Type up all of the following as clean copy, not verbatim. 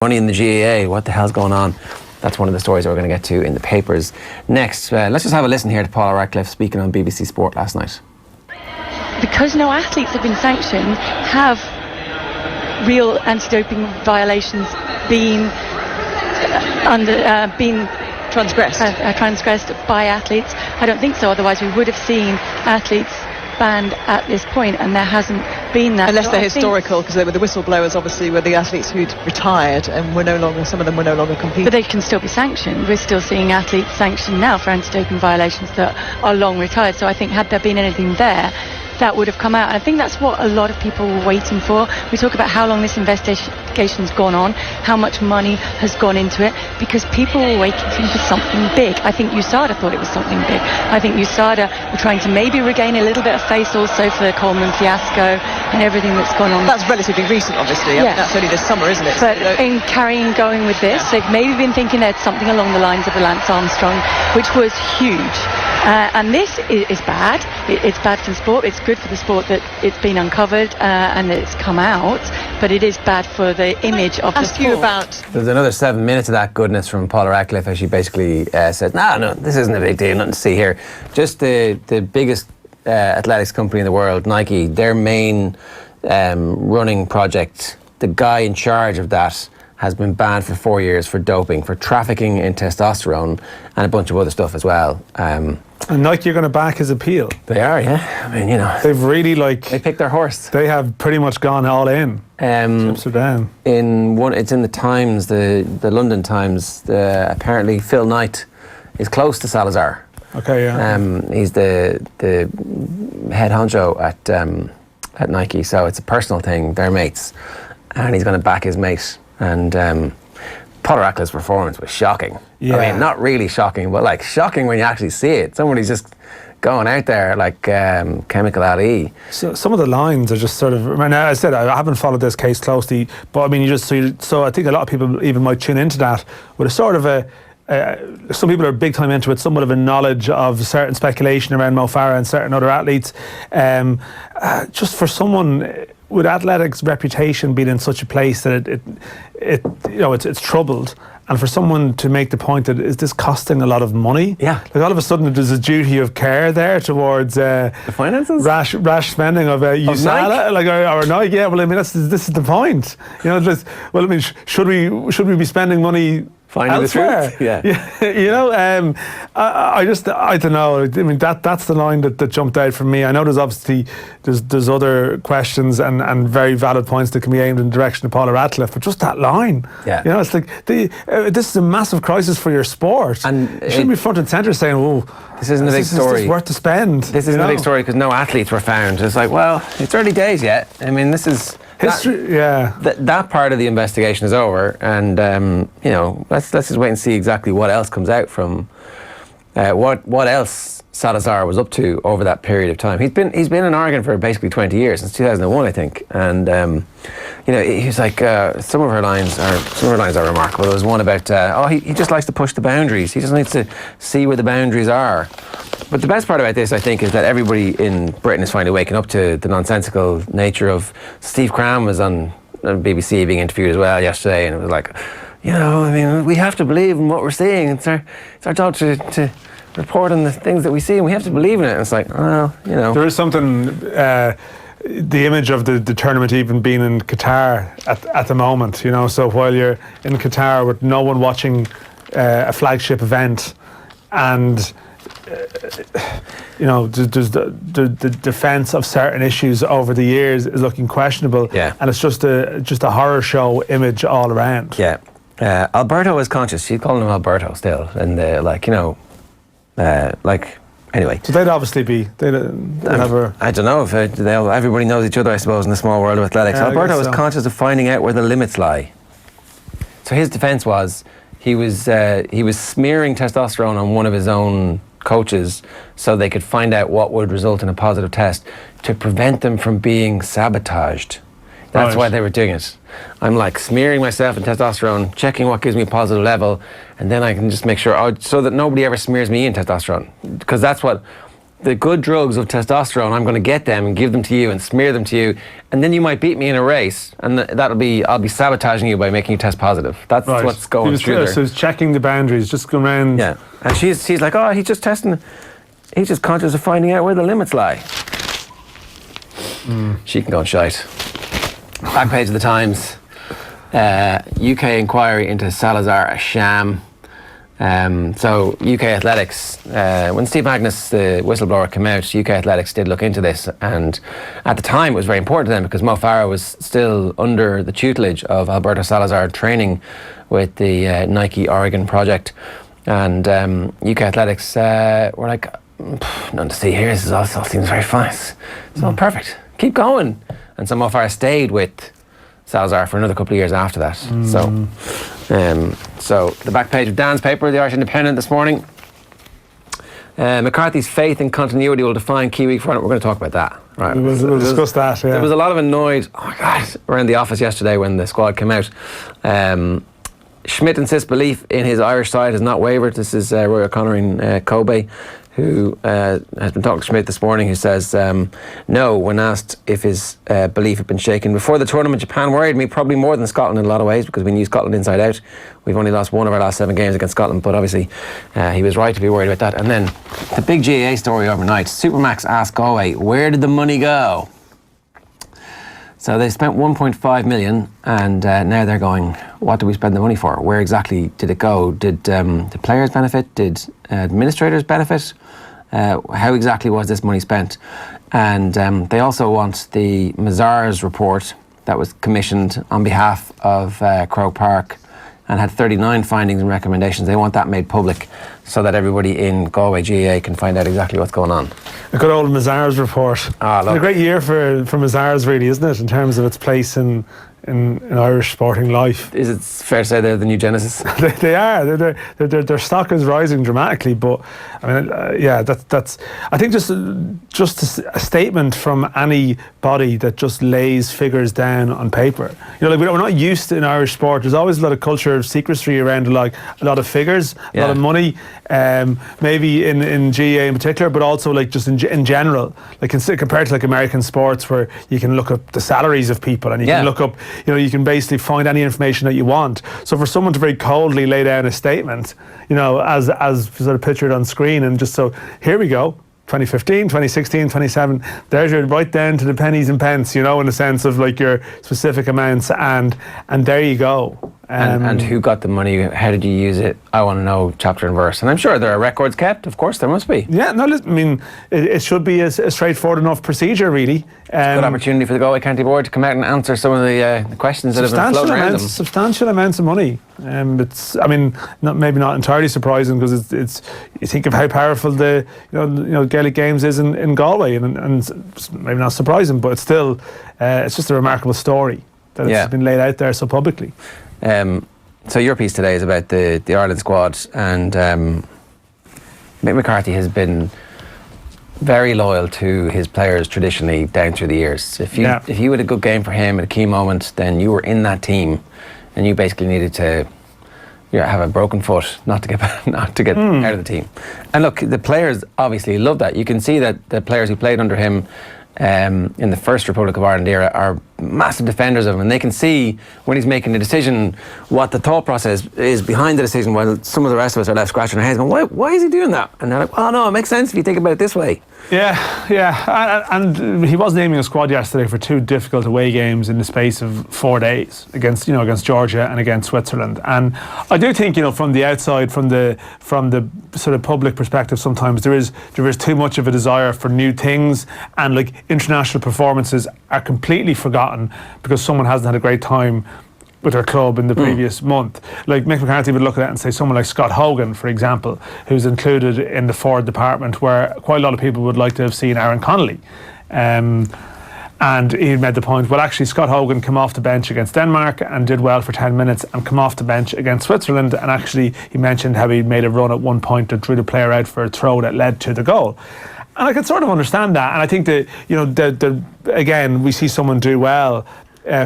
Money in the GAA, what the hell's going on? That's one of the stories that we're going to get to in the papers next. Let's just have a listen here to Paula Radcliffe speaking on BBC Sport last night. Because no athletes have been sanctioned, have real anti-doping violations been transgressed by athletes? I don't think so. Otherwise, we would have seen athletes banned at this point, and there hasn't been that. Unless they're historical, because they were the whistleblowers, obviously, were the athletes who'd retired and some of them were no longer competing. But they can still be sanctioned. We're still seeing athletes sanctioned now for anti-doping violations that are long retired. So I think had there been anything there, that would have come out. And I think that's what a lot of people were waiting for. We talk about how long this investigation's gone on, how much money has gone into it, because people were waiting for something big. I think USADA thought it was something big. I think USADA were trying to maybe regain a little bit of face also for the Coleman fiasco and everything that's gone on. That's relatively recent, obviously. Yes. That's only this summer, isn't it? But in going with this, they've maybe been thinking there's something along the lines of the Lance Armstrong, which was huge. And this is bad. It's bad for the sport. It's good for the sport that it's been uncovered and that it's come out. But it is bad for the image of the sport. There's another 7 minutes of that goodness from Paula Radcliffe as she basically said, no, this isn't a big deal, nothing to see here. Just the biggest athletics company in the world, Nike, their main running project, the guy in charge of that has been banned for 4 years for doping, for trafficking in testosterone and a bunch of other stuff as well. And Nike are going to back his appeal. They are, yeah. I mean, you know. They've really they picked their horse. They have pretty much gone all in. Chips are down. It's in the Times, the London Times. Apparently Phil Knight is close to Salazar. Okay, yeah. He's the head honcho at Nike, so it's a personal thing. They're mates, and he's going to back his mate. And Paula Radcliffe's performance was shocking. Yeah. I mean, not really shocking, but like shocking when you actually see it. Somebody's just going out there like Chemical Ali. So some of the lines are just sort of. I mean, as I said, I haven't followed this case closely, but I mean, you just so I think a lot of people even might tune into that with a sort of a. Some people are big time into it, somewhat of a knowledge of certain speculation around Mo Farah and certain other athletes. Just for someone with athletics reputation being in such a place that it's troubled, and for someone to make the point that is this costing a lot of money? Yeah. Like all of a sudden there's a duty of care there towards the finances, rash spending of USADA, like or Nike. Yeah, well, I mean this is the point. You know, well, I mean, should we be spending money finding elsewhere? The truth. Yeah. You know, I don't know. I mean, that's the line that jumped out for me. I know there's obviously there's other questions and very valid points that can be aimed in the direction of Paula Radcliffe, but just that line. Yeah. You know, it's like this is a massive crisis for your sport. And you shouldn't be front and centre saying, "Oh, this isn't a big story. This is worth to spend." This isn't a big story because no athletes were found. It's like, well, it's early days yet. I mean, this is. History, that part of the investigation is over, and you know, let's just wait and see exactly what else comes out from what else Salazar was up to over that period of time. He's been in Oregon for basically 20 years, since 2001, I think, and you know, he's like some of her lines are remarkable. There was one about he just likes to push the boundaries. He just needs to see where the boundaries are. But the best part about this, I think, is that everybody in Britain is finally waking up to the nonsensical nature of. Steve Cram was on BBC being interviewed as well yesterday, and it was like, you know, I mean, we have to believe in what we're seeing. It's our job to report on the things that we see, and we have to believe in it. And it's like, well, you know, there is something. The image of the tournament even being in Qatar at the moment, you know, so while you're in Qatar with no one watching a flagship event, and you know, there's the defence of certain issues over the years is looking questionable, and it's just a horror show image all around. Yeah, Alberto is conscious. She's calling him Alberto still, and like, you know, like. Anyway, so they'd obviously be. I don't know if everybody knows each other, I suppose, in the small world of athletics. Alberto was conscious of finding out where the limits lie. So his defence was he was smearing testosterone on one of his own coaches so they could find out what would result in a positive test to prevent them from being sabotaged. That's why they were doing it. I'm like smearing myself in testosterone, checking what gives me a positive level, and then I can just make sure, so that nobody ever smears me in testosterone. Because that's what the good drugs of testosterone, I'm going to get them and give them to you and smear them to you, and then you might beat me in a race, and I'll be sabotaging you by making you test positive. That's what's going through there. So he's checking the boundaries, just going around. Yeah, and she's like, oh, he's just testing. He's just conscious of finding out where the limits lie. She can go and shite. Back page of the Times. UK inquiry into Salazar, a sham. So UK Athletics, when Steve Magnus, the whistleblower, came out, UK Athletics did look into this, and at the time it was very important to them because Mo Farah was still under the tutelage of Alberto Salazar, training with the Nike Oregon project, and UK Athletics were like, nothing to see here, this all seems very fine, it's all perfect, keep going. And so Mo Farah stayed with Salazar for another couple of years after that. So the back page of Dan's paper, the Irish Independent, this morning. McCarthy's faith in continuity will define key week front. We're going to talk about that. Right. We'll discuss that. Yeah. There was a lot of annoyed. Oh my God! Around the office yesterday when the squad came out. Schmidt insists belief in his Irish side has not wavered. This is Roy O'Connor in Kobe, who has been talking to Schmidt this morning, who says no when asked if his belief had been shaken. Before the tournament, Japan worried me probably more than Scotland in a lot of ways because we knew Scotland inside out. We've only lost one of our last 7 games against Scotland, but obviously he was right to be worried about that. And then the big GAA story overnight. Supermax asked Galway, where did the money go? So they spent 1.5 million and now they're going, what do we spend the money for? Where exactly did it go? Did the players benefit? Did administrators benefit? How exactly was this money spent? And they also want the Mazars report that was commissioned on behalf of Croke Park and had 39 findings and recommendations. They want that made public so that everybody in Galway GAA can find out exactly what's going on. A good old Mazars report. It's been a great year for Mazars, really, isn't it, in terms of its place in Irish sporting life. Is it fair to say they're the new Genesis? They are. Their stock is rising dramatically, but I mean, that's. I think just a statement from any body that just lays figures down on paper. You know, like we're not used to in Irish sport. There's always a lot of culture of secrecy around, like a lot of figures, a lot of money. Maybe in GAA in particular, but also like just in general, like compared to like American sports where you can look up the salaries of people and you can look up. You know, you can basically find any information that you want. So for someone to very coldly lay down a statement, you know, as sort of pictured on screen, and just so, here we go, 2015, 2016, 2017, there's your right down to the pennies and pence, you know, in the sense of like your specific amounts, and there you go. And who got the money? How did you use it? I want to know chapter and verse. And I'm sure there are records kept. Of course, there must be. Yeah, no, I mean, it should be a straightforward enough procedure, really. Good opportunity for the Galway County Board to come out and answer some of the questions that have been floating around them. Substantial amounts of money. It's, I mean, maybe not entirely surprising because it's. You think of how powerful the Gaelic Games is in Galway, and it's maybe not surprising, but it's still it's just a remarkable story that it's been laid out there so publicly. So your piece today is about the Ireland squad, and Mick McCarthy has been very loyal to his players traditionally down through the years. If you had a good game for him at a key moment, then you were in that team, and you basically needed to have a broken foot not to get out of the team. And look, the players obviously love that. You can see that the players who played under him in the first Republic of Ireland era are massive defenders of him, and they can see when he's making a decision what the thought process is behind the decision, while some of the rest of us are left scratching our heads going, why is he doing that? And they're like, well, no, it makes sense if you think about it this way. And he was naming a squad yesterday for 2 difficult away games in the space of 4 days against Georgia and against Switzerland. And I do think, from the outside, from the sort of public perspective, sometimes there is too much of a desire for new things, and like international performances are completely forgotten because someone hasn't had a great time with their club in the previous month. Like Mick McCarthy would look at that and say someone like Scott Hogan, for example, who's included in the forward department, where quite a lot of people would like to have seen Aaron Connolly. And he made the point, well, actually, Scott Hogan came off the bench against Denmark and did well for 10 minutes and come off the bench against Switzerland. And actually, he mentioned how he made a run at one point that drew the player out for a throw that led to the goal. And I can sort of understand that. And I think that, again, we see someone do well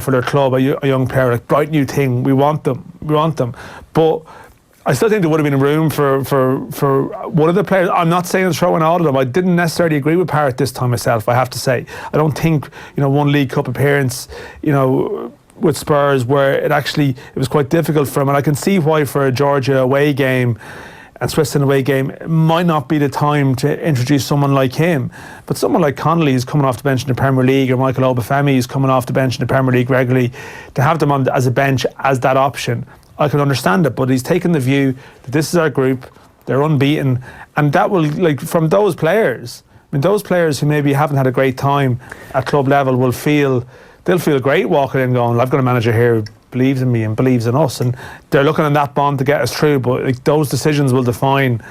for their club, a young player, a bright new thing. We want them. But I still think there would have been room for one of the players. I'm not saying throwing all of them. I didn't necessarily agree with Parrott this time myself, I have to say. I don't think, one League Cup appearance, with Spurs where it was quite difficult for him, and I can see why for a Georgia away game and Switzerland away game it might not be the time to introduce someone like him. But someone like Connolly is coming off the bench in the Premier League, or Michael Obafemi is coming off the bench in the Premier League regularly, to have them on as a bench as that option, I can understand it. But he's taken the view that this is our group, they're unbeaten, and that will, from those players, those players who maybe haven't had a great time at club level they'll feel great walking in going, I've got a manager here who believes in me and believes in us, and they're looking on that bond to get us through. But those decisions will define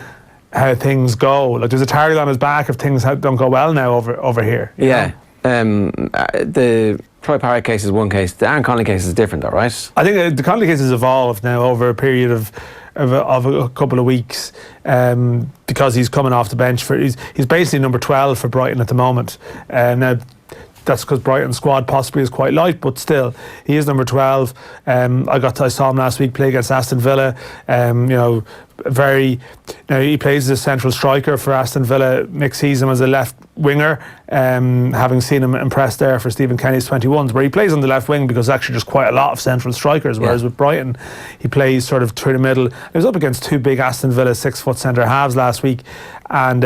how things go. There's a target on his back if things don't go well now over here. Yeah. The Troy Parrott case is one case. The Aaron Connolly case is different, though, right? I think the Connolly case has evolved now over a period of a couple of weeks, because he's coming off the bench he's basically number 12 for Brighton at the moment. Now, that's because Brighton's squad possibly is quite light, but still, he is number 12. I saw him last week play against Aston Villa. He plays as a central striker for Aston Villa. Nick sees him as a left winger, having seen him impress there for Stephen Kenny's 21s, where he plays on the left wing because actually there's quite a lot of central strikers, whereas with Brighton, he plays sort of through the middle. He was up against two big Aston Villa 6-foot centre halves last week, and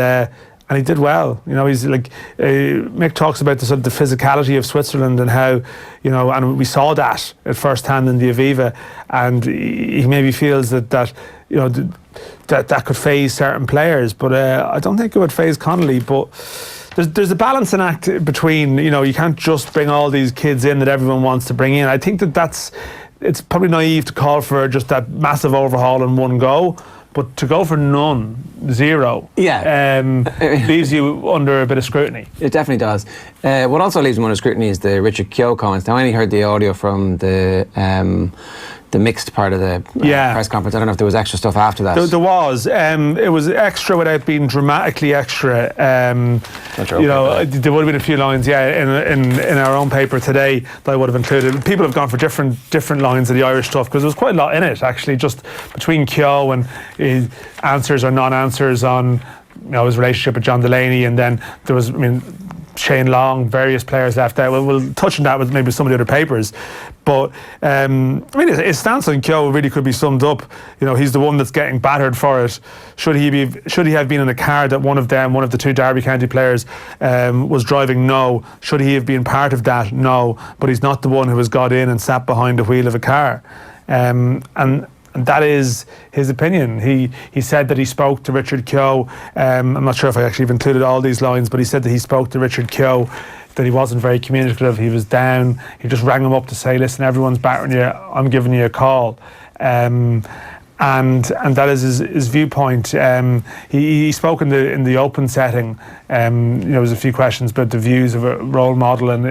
he did well. He's Mick talks about the physicality of Switzerland and how, and we saw that at first hand in the Aviva, and he maybe feels that could phase certain players, but I don't think it would phase Connolly. But there's a balancing act between, you can't just bring all these kids in that everyone wants to bring in. I think it's probably naive to call for just that massive overhaul in one go. But to go for none, zero, leaves you under a bit of scrutiny. It definitely does. What also leaves him under scrutiny is the Richard Keogh comments. Now, I only heard the audio from the mixed part of the press conference. I don't know if there was extra stuff after that. There was. It was extra without being dramatically extra. There would have been a few lines, in our own paper today that I would have included. People have gone for different lines of the Irish stuff because there was quite a lot in it, actually, just between Keogh and his answers or non-answers on his relationship with John Delaney, and then there was, Shane Long, various players left out. We'll touch on that with maybe some of the other papers. But his stance on Keogh really could be summed up. He's the one that's getting battered for it. Should he have been in a car that one of the two Derby County players was driving? No. Should he have been part of that? No. But he's not the one who has got in and sat behind the wheel of a car. And that is his opinion. He said that he spoke to Richard Keogh. I'm not sure if I actually included all these lines, but he said that he spoke to Richard Keogh, that he wasn't very communicative. He was down. He just rang him up to say, listen, everyone's battering you. I'm giving you a call. And that is his viewpoint. He spoke in the open setting. There was a few questions about the views of a role model and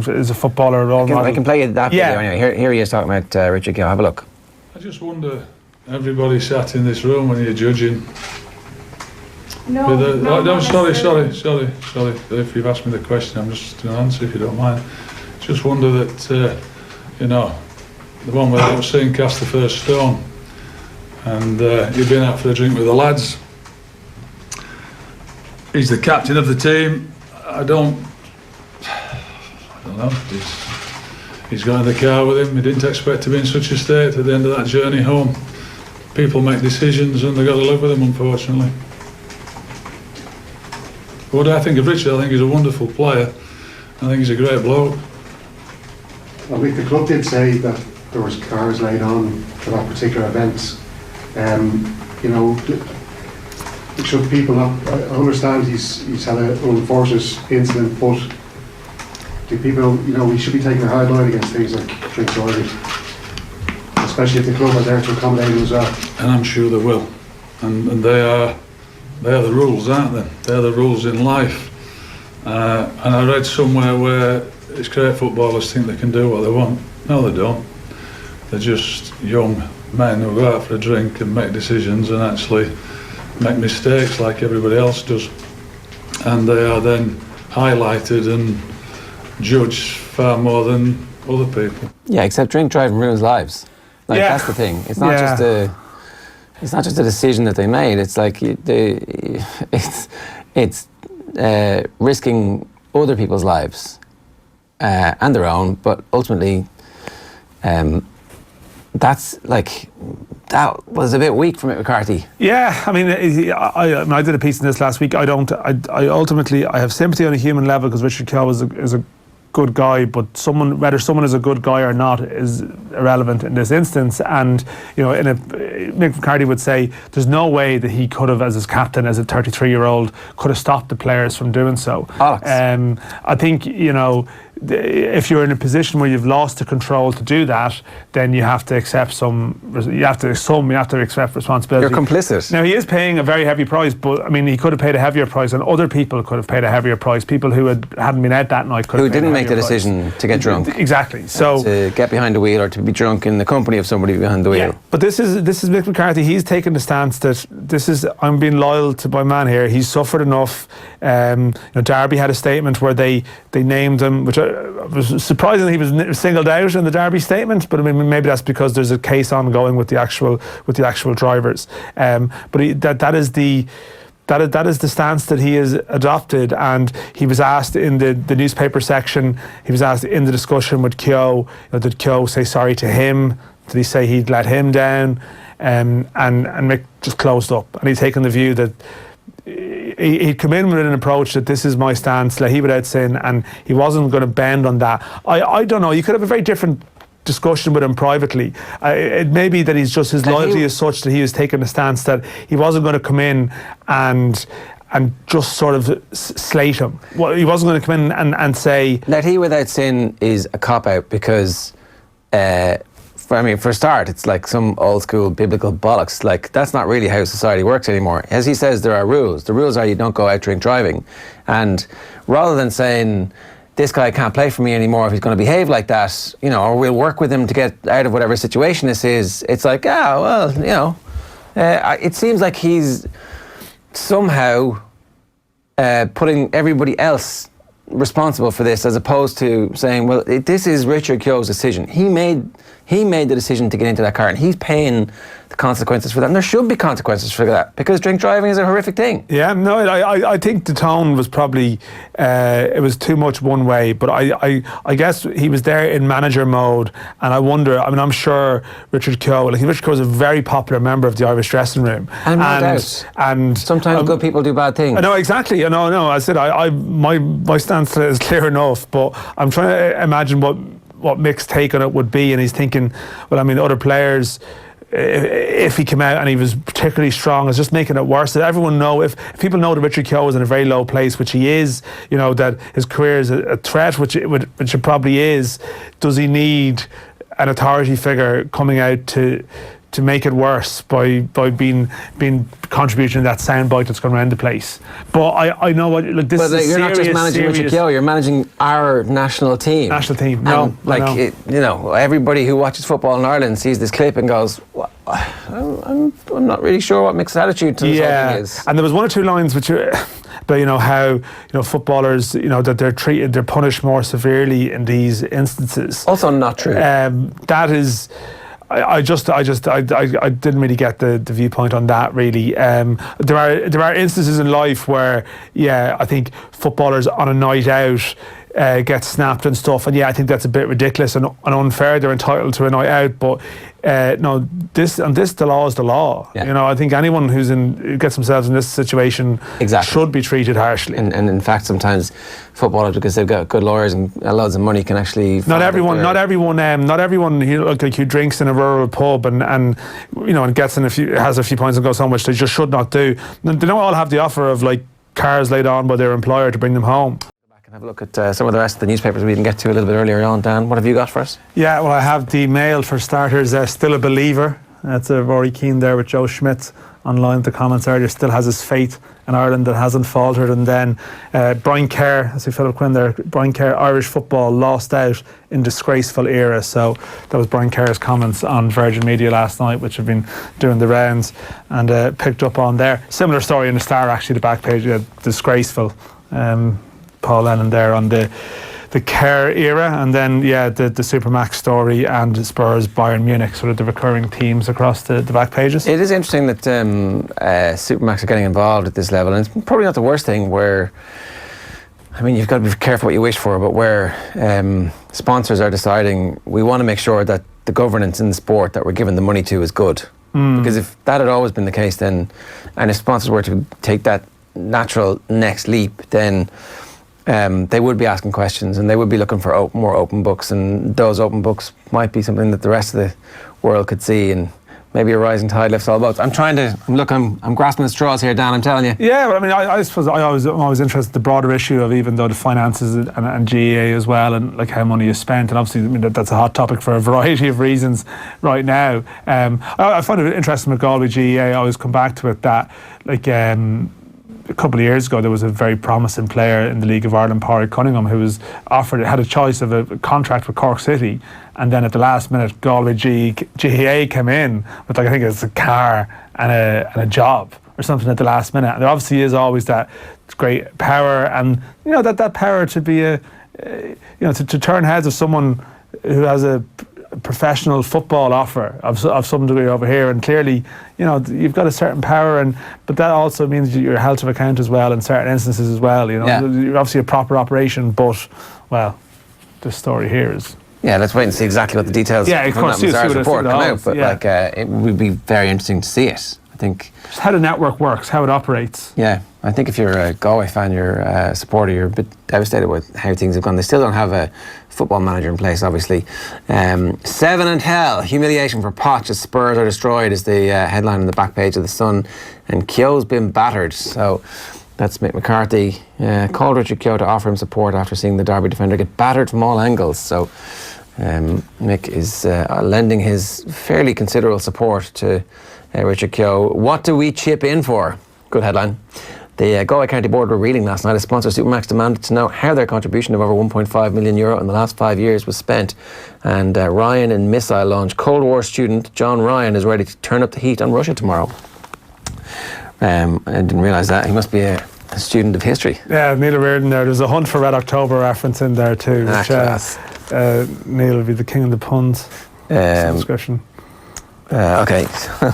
as a footballer, a role model. I can play you that video anyway. Here he is talking about Richard Keogh. Have a look. I just wonder, everybody sat in this room when you're judging. Sorry. If you've asked me the question, I'm just going to answer if you don't mind. Just wonder that, the one where I was saying cast the first stone, and you've been out for a drink with the lads. He's the captain of the team. I don't know. He's got in the car with him. He didn't expect to be in such a state at the end of that journey home. People make decisions and they've got to live with them, unfortunately. What do I think of Richard? I think he's a wonderful player. I think he's a great bloke. Well, the club did say that there was cars laid on for that particular event. Should people not... I understand he's had an unfortunate incident, but do people, we should be taking a hard line against things like drinks ordered, especially if the club are there to accommodate them as well. And I'm sure they will. And they are the rules, aren't they? They're the rules in life. And I read somewhere where it's great footballers think they can do what they want. No, they don't. They're just young men who go out for a drink and make decisions and actually make mistakes like everybody else does. And they are then highlighted and judged far more than other people. Yeah, except drink driving ruins lives. That's the thing. It's not just a It's not just a decision that they made. It's like it's risking other people's lives and their own, but ultimately, that was a bit weak from McCarthy. Yeah, I mean, I did a piece in this last week. I ultimately have sympathy on a human level because Richard Keogh is a good guy, but whether someone is a good guy or not is irrelevant in this instance. And Mick McCarthy would say there's no way that he could have, as his captain, as a 33-year-old, could have stopped the players from doing so. I think if you're in a position where you've lost the control to do that, then you have to accept you have to accept responsibility. You're complicit. Now, he is paying a very heavy price, but I mean, he could have paid a heavier price, and other people could have paid a heavier price. People who hadn't been out that night could have who didn't make the decision to get drunk. Exactly. So to get behind the wheel or to be drunk in the company of somebody behind the wheel. Yeah, but this is Mick McCarthy. He's taken the stance that I'm being loyal to my man here. He's suffered enough. Derby had a statement where they named him, which was surprising that he was singled out in the Derby statement. But I mean, maybe that's because there's a case ongoing with the actual drivers. But that is the stance that he has adopted, and he was asked in the newspaper section. He was asked in the discussion with Keogh, did Keogh say sorry to him? Did he say he'd let him down? And Mick just closed up, and he'd taken the view that he'd come in with an approach that this is my stance, like he without sin, and he wasn't going to bend on that. I don't know. You could have a very different discussion with him privately. It may be that his loyalty is such that he was taking a stance that he wasn't going to come in and just sort of slate him. Well, he wasn't going to come in and say... Let he without sin is a cop-out because... for a start, it's like some old school biblical bollocks. Like, that's not really how society works anymore. As he says, there are rules. The rules are you don't go out drink driving. And rather than saying, this guy can't play for me anymore if he's going to behave like that, or we'll work with him to get out of whatever situation this is, it's like, it seems like he's somehow putting everybody else responsible for this, as opposed to saying, well, this is Richard Keogh's decision. He made the decision to get into that car, and he's paying the consequences for that. And there should be consequences for that, because drink driving is a horrific thing. Yeah, no, I think the tone was probably it was too much one way. But I guess he was there in manager mode, and I wonder. I mean, I'm sure Richard Keogh is a very popular member of the Irish dressing room, and no doubt. And sometimes good people do bad things. No, exactly. No. I said my stance is clear enough, but I'm trying to imagine what Mick's take on it would be, and he's thinking, well, I mean, other players, if he came out and he was particularly strong, is just making it worse. That everyone know, if people know that Richard Keogh is in a very low place, which he is, that his career is a threat, which it probably is, does he need an authority figure coming out to make it worse by being contributing to that soundbite that's going around the place? But I know what, like, this is you're not just managing Richard Keogh, you're managing our national team. No, everybody who watches football in Ireland sees this clip and goes, well, I'm not really sure what Mick's attitude to this whole thing is. And there was one or two lines which about how footballers, that they're punished more severely in these instances. Also not true. That is. I didn't really get the viewpoint on that, really. There are instances in life where, I think footballers on a night out get snapped and stuff, and I think that's a bit ridiculous and unfair. They're entitled to a night out, but the law is the law. Yeah. I think anyone who gets themselves in this situation should be treated harshly. And in fact, sometimes footballers, because they've got good lawyers and loads of money, can actually. Not everyone who drinks in a rural pub and gets has a few points and goes home, which they just should not do. They don't all have the offer of like cars laid on by their employer to bring them home. Have a look at some of the rest of the newspapers we didn't get to a little bit earlier on. Dan, what have you got for us? Yeah, well, I have the Mail for starters. Still a believer. That's Rory Keane there with Joe Schmidt online. The comments earlier, still has his faith in Ireland that hasn't faltered. And then Brian Kerr, I see Philip Quinn there. Brian Kerr, Irish football lost out in disgraceful era. So that was Brian Kerr's comments on Virgin Media last night, which have been doing the rounds and picked up on there. Similar story in the Star, actually, the back page, disgraceful. Paul Lennon there on the the Kerr era, and then the Supermax story and Spurs, Bayern Munich, sort of the recurring themes across the back pages. It is interesting that Supermax are getting involved at this level, and it's probably not the worst thing where, I mean, you've got to be careful what you wish for, but where sponsors are deciding we want to make sure that the governance in the sport that we're giving the money to is good. Because if that had always been the case, then, and if sponsors were to take that natural next leap, then they would be asking questions and they would be looking for more open books, and those open books might be something that the rest of the world could see, and maybe a rising tide lifts all boats. I'm grasping at straws here, Dan, I'm telling you. Yeah, but I mean, I suppose I'm always interested in the broader issue of, even though the finances and GEA as well, and like how money is spent, and obviously, I mean, that's a hot topic for a variety of reasons right now. I find it interesting with Galway GEA, I always come back to it, that like a couple of years ago there was a very promising player in the League of Ireland, Pádraig Cunningham, who was had a choice of a contract with Cork City, and then at the last minute Galway GEA came in with, like, I think it's a car and a job or something at the last minute. And there obviously is always that great power, and you know that power to be to turn heads of someone who has a professional football offer of some degree over here, and clearly, you know, you've got a certain power, but that also means you're held to account as well in certain instances as well. You know, You're obviously a proper operation, but well, this story here is. Yeah, let's wait and see exactly what the details of course, from that Mazars report come out. But yeah. It would be very interesting to see it. I think just how the network works, how it operates. Yeah, I think if you're a Galway fan, you're a supporter, you're a bit devastated with how things have gone. They still don't have a football manager in place, obviously. 7 and hell, humiliation for Poch as Spurs are destroyed is the headline on the back page of the Sun, and Keogh's been battered. So that's Mick McCarthy called Richard Keogh to offer him support after seeing the Derby defender get battered from all angles. So Mick is lending his fairly considerable support to Richard Keogh. What do we chip in for? Good headline. The Galway County Board were reading last night as sponsor Supermax demanded to know how their contribution of over €1.5 million in the last 5 years was spent. And Ryan in missile launch. Cold War student John Ryan is ready to turn up the heat on Russia tomorrow. I didn't realise that. He must be a student of history. Yeah, Neil Reardon there. There's a Hunt for Red October reference in there too. Which, Neil will be the king of the puns. Discussion. Okay,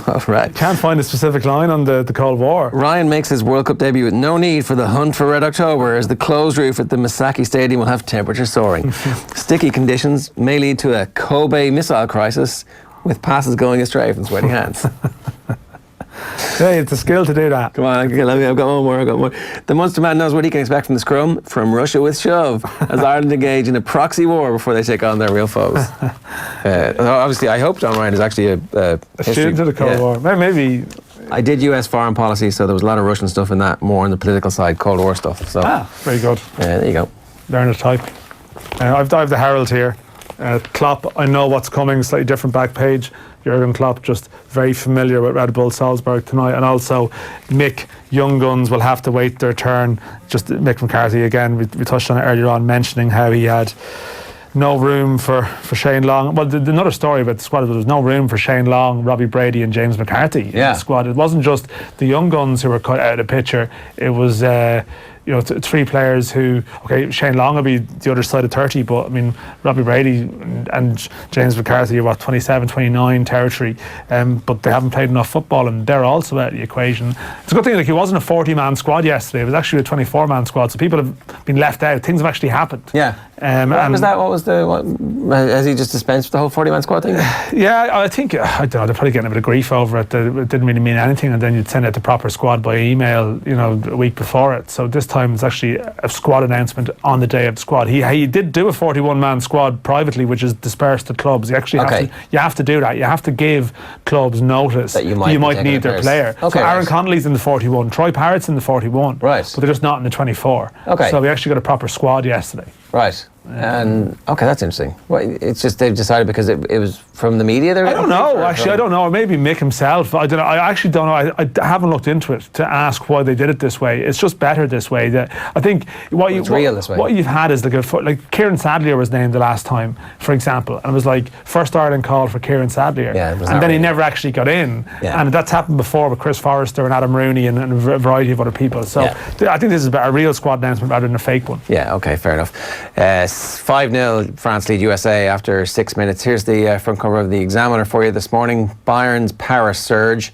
all right. Can't find a specific line on the Cold War. Ryan makes his World Cup debut with no need for the Hunt for Red October, as the closed roof at the Misaki Stadium will have temperature soaring. Sticky conditions may lead to a Kobe missile crisis, with passes going astray from sweaty hands. Hey, it's a skill to do that. Come on, I've got one more. The Munster man knows what he can expect from the scrum, from Russia with shove, as Ireland engage in a proxy war before they take on their real foes. Obviously, I hope John Ryan is actually a student of the Cold War. Maybe. I did US foreign policy, so there was a lot of Russian stuff in that, more on the political side, Cold War stuff. So very good. There you go. Learn a type. I've the Herald here. Klopp, I know what's coming, slightly different back page. Jurgen Klopp just very familiar with Red Bull Salzburg tonight, and also Mick, young guns will have to wait their turn. Just Mick McCarthy again, we touched on it earlier on, mentioning how he had no room for Shane Long. Well, another story about the squad, there was no room for Shane Long, Robbie Brady and James McCarthy in the squad. It wasn't just the young guns who were cut out of the picture, it was three players who, Shane Long will be the other side of 30, but I mean, Robbie Brady and James McCarthy are 27, 29 territory, but they haven't played enough football, and they're also out of the equation. It's a good thing, like, it wasn't a 40-man squad yesterday, it was actually a 24-man squad, so people have been left out. Things have actually happened. Yeah. What has he just dispensed with the whole 40-man squad thing? Yeah, I think, I don't know, they're probably getting a bit of grief over it. It didn't really mean anything, and then you'd send out the proper squad by email, a week before it. So this time it's actually a squad announcement on the day of the squad. He did do a 41-man squad privately, which is dispersed to clubs. You actually have to do that. You have to give clubs notice that you might need their player. So Aaron Connolly's in the 41, Troy Parrott's in the 41, right? But they're just not in the 24. So we actually got a proper squad yesterday. Right. And that's interesting. Well, it's just they've decided because it was from the media. I don't know. Actually, I don't know. Or maybe Mick himself. I don't know. I actually don't know. I haven't looked into it to ask why they did it this way. It's just better this way. That I think what you've had is like Kieran Sadlier was named the last time, for example, and it was like first Ireland called for Kieran Sadlier, and then he never actually got in. And that's happened before with Chris Forrester and Adam Rooney and a variety of other people. So I think this is a real squad announcement rather than a fake one. Yeah. Okay. Fair enough. It's 5-0 France lead USA after 6 minutes. Here's the front cover of the Examiner for you this morning. Bayern's power surge.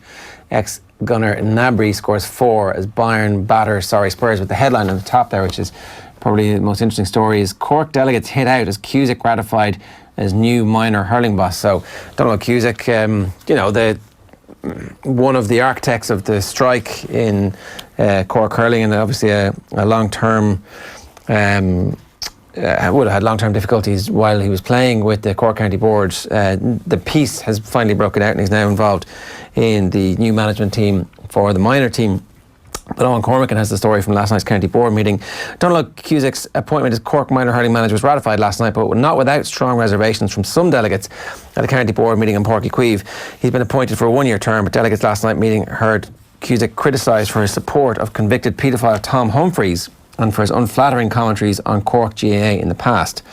Ex-gunner Gnabry scores 4 as Bayern batter Spurs, with the headline on the top there, which is probably the most interesting story, is Cork delegates hit out as Cusack ratified as new minor hurling boss. So Donal Og, the one of the architects of the strike in Cork hurling, and obviously a long-term would have had long-term difficulties while he was playing with the Cork County Board. The peace has finally broken out and he's now involved in the new management team for the minor team. But Owen Cormican has the story from last night's County Board meeting. Donal Og Cusack's appointment as Cork minor hurling manager was ratified last night, but not without strong reservations from some delegates at a County Board meeting in Páirc Uí Chaoimh. He's been appointed for a 1-year term, but delegates last night meeting heard Cusack criticised for his support of convicted paedophile Tom Humphreys and for his unflattering commentaries on Cork GAA in the past.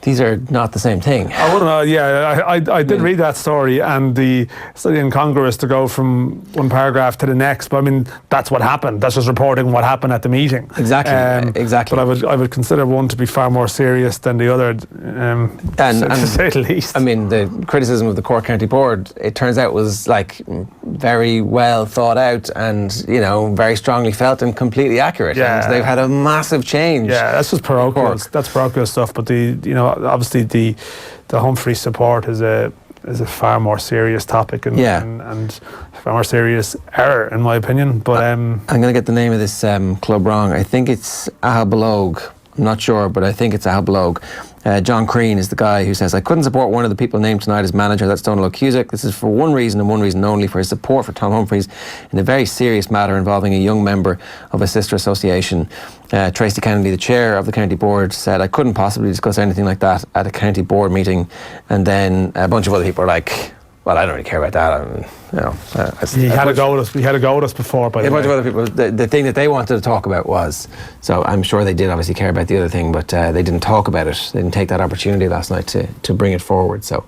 These are not the same thing. I wouldn't know. Yeah, I did read that story, and it's slightly incongruous to go from one paragraph to the next. But I mean, that's what happened. That's just reporting what happened at the meeting. Exactly. But I would consider one to be far more serious than the other, to say the least. I mean, the criticism of the Cork County Board, it turns out, was like very well thought out and very strongly felt and completely accurate. Yeah. And they've had a massive change. Yeah, that's just parochial. That's parochial stuff. But obviously the Humphrey support is a far more serious topic and far more serious error, in my opinion. But I'm going to get the name of this club wrong. I think it's Ahabalog. I'm not sure, but I think it's Ahabalog. John Crean is the guy who says, I couldn't support one of the people named tonight as manager, that's Donal Og Cusack. This is for one reason and one reason only, for his support for Tom Humphreys in a very serious matter involving a young member of a sister association. Tracy Kennedy, the chair of the county board, said, I couldn't possibly discuss anything like that at a county board meeting. And then a bunch of other people are like, well, I don't really care about that. He had a go with us before. By the way, a bunch of other people. The thing that they wanted to talk about was, so I'm sure they did obviously care about the other thing, but they didn't talk about it. They didn't take that opportunity last night to bring it forward. So,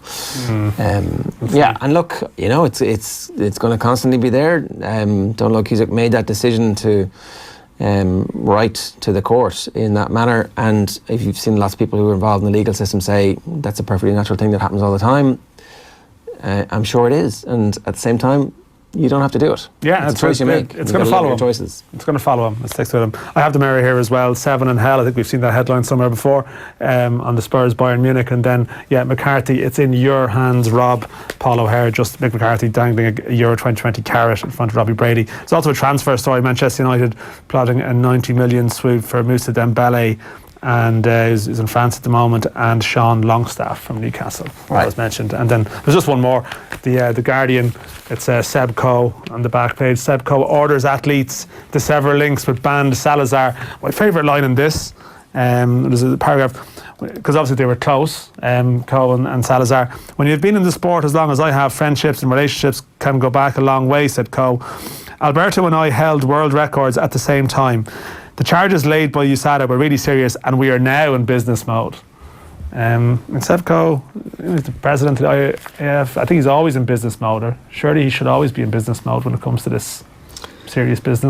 and look, it's going to constantly be there. Donal Og Cusack made that decision to write to the court in that manner, and if you've seen lots of people who are involved in the legal system say that's a perfectly natural thing that happens all the time. I'm sure it is, and at the same time, you don't have to do it. Yeah, it's a choice you make. It's going to follow him. Choices. It's going to follow him. It sticks with him. I have the mirror here as well. 7 in hell. I think we've seen that headline somewhere before on the Spurs Bayern Munich, and then McCarthy. It's in your hands, Rob. Paul O'Hare, just Mick McCarthy dangling a Euro 2020 carrot in front of Robbie Brady. There's also a transfer story. Manchester United plotting a 90 million swoop for Moussa Dembele. And he's in France at the moment, and Sean Longstaff from Newcastle, as mentioned. And then there's just one more. The Guardian, it's Seb Coe on the back page. Seb Coe orders athletes to sever links with banned Salazar. My favourite line in this, there's a paragraph, because obviously they were close, Coe and Salazar. When you've been in the sport as long as I have, friendships and relationships can go back a long way, said Coe. Alberto and I held world records at the same time. The charges laid by USADA were really serious, and we are now in business mode. And Seb Coe, he's the president of the IAF. I think he's always in business mode, or surely he should always be in business mode when it comes to this serious business.